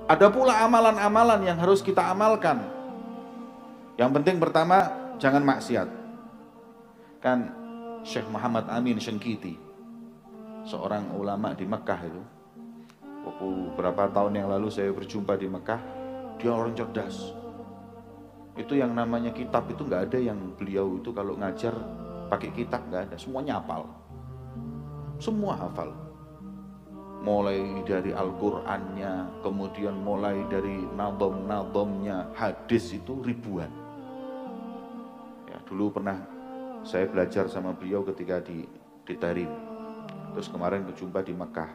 Ada pula amalan-amalan yang harus kita amalkan. Yang penting pertama, jangan maksiat. Kan Syekh Muhammad Amin Syengkiti, seorang ulama di Mekah itu, beberapa tahun yang lalu saya berjumpa di Mekah. Dia orang cerdas. Itu yang namanya kitab itu nggak ada yang beliau itu kalau ngajar pakai kitab, nggak ada. Semuanya hafal. Semua hafal. Mulai dari Al-Qur'annya, kemudian mulai dari nadom-nadomnya, hadis itu ribuan. Ya, dulu pernah saya belajar sama beliau ketika di Tarim. Terus kemarin berjumpa di Mekah.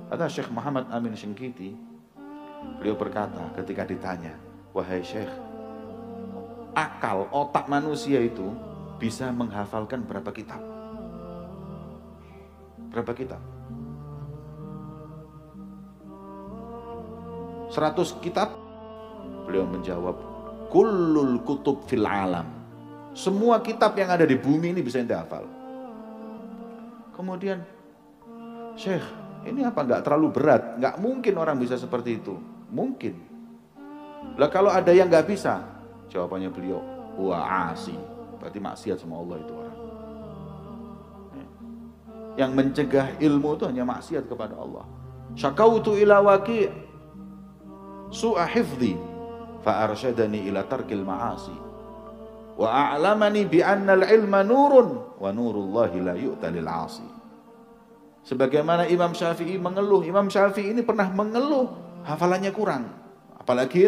Kata Syekh Muhammad Amin Syengkiti, beliau berkata ketika ditanya, wahai Syekh, akal, otak manusia itu bisa menghafalkan berapa kitab? Berapa kitab? 100 kitab? Beliau menjawab, kullul kutub fil alam. Semua kitab yang ada di bumi ini bisa ente hafal. Kemudian, Syekh, ini apa nggak terlalu berat? Nggak mungkin orang bisa seperti itu. Mungkin. Lah kalau ada yang nggak bisa, jawabannya beliau, wa asi. Berarti maksiat sama Allah itu orang. Yang mencegah ilmu itu hanya maksiat kepada Allah. Syakautu ila waqi' su'a hifdhi fa arsyadani ila tarkil ma'asi wa a'lamani bi anna al-ilma nurun wa nurullahi la yu'ta lil 'asi. Sebagaimana Imam Syafi'i mengeluh, Imam Syafi'i ini pernah mengeluh hafalannya kurang. Apalagi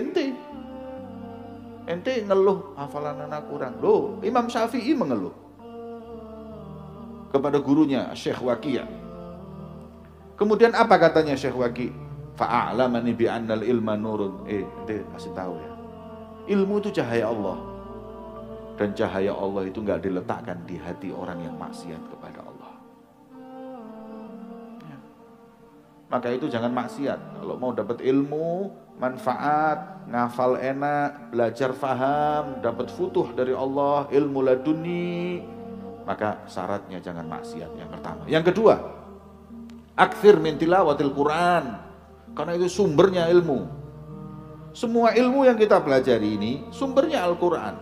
ente ngeluh hafalan anak kurang. Loh, Imam Syafi'i mengeluh kepada gurunya Syekh Waqi'. Kemudian apa katanya Syekh Waqi'? Fa'a'lamani bi annal ilma nurun. Ente kasih tahu ya. Ilmu itu cahaya Allah. Dan cahaya Allah itu enggak diletakkan di hati orang yang maksiat kepada Allah. Ya. Maka itu jangan maksiat. Kalau mau dapat ilmu, manfaat, ngafal enak, belajar faham, dapat futuh dari Allah, ilmu laduni, maka syaratnya jangan maksiat, yang pertama. Yang kedua, aktsir min tilawatil Quran. Karena itu sumbernya ilmu. Semua ilmu yang kita pelajari ini sumbernya Al-Quran.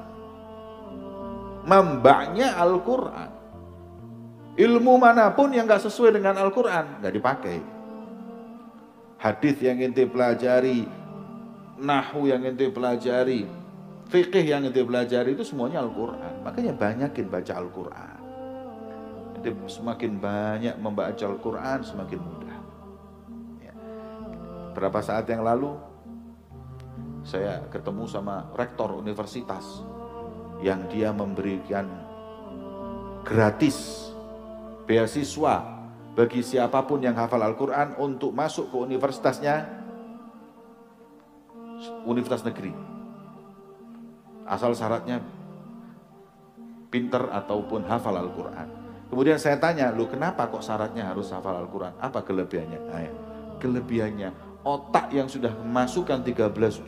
Mambaknya Al-Quran. Ilmu manapun yang gak sesuai dengan Al-Quran gak dipakai. Hadis yang ente pelajari, nahwu yang ente pelajari, fikih yang ente pelajari itu semuanya Al-Quran. Makanya banyakin baca Al-Quran. Ente semakin banyak membaca Al-Quran semakin mudah. Berapa saat yang lalu saya ketemu sama rektor universitas yang dia memberikan gratis beasiswa bagi siapapun yang hafal Al-Quran untuk masuk ke universitasnya, universitas negeri, asal syaratnya pinter ataupun hafal Al-Quran. Kemudian saya tanya, lu kenapa kok syaratnya harus hafal Al-Quran? Apa kelebihannya? Nah, ya. Kelebihannya, otak yang sudah memasukkan 30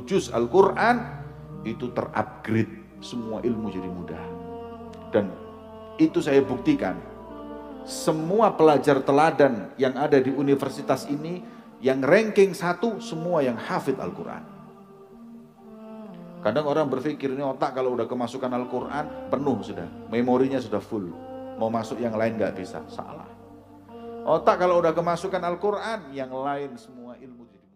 juz Al-Quran itu terupgrade, semua ilmu jadi mudah. Dan itu saya buktikan, semua pelajar teladan yang ada di universitas ini, yang ranking 1 semua yang hafid Al-Quran. Kadang orang berpikir ini otak kalau udah kemasukan Al-Quran penuh sudah, memorinya sudah full, mau masuk yang lain gak bisa. Salah. Otak kalau udah kemasukan Al-Quran, yang lain semua ilmu jadi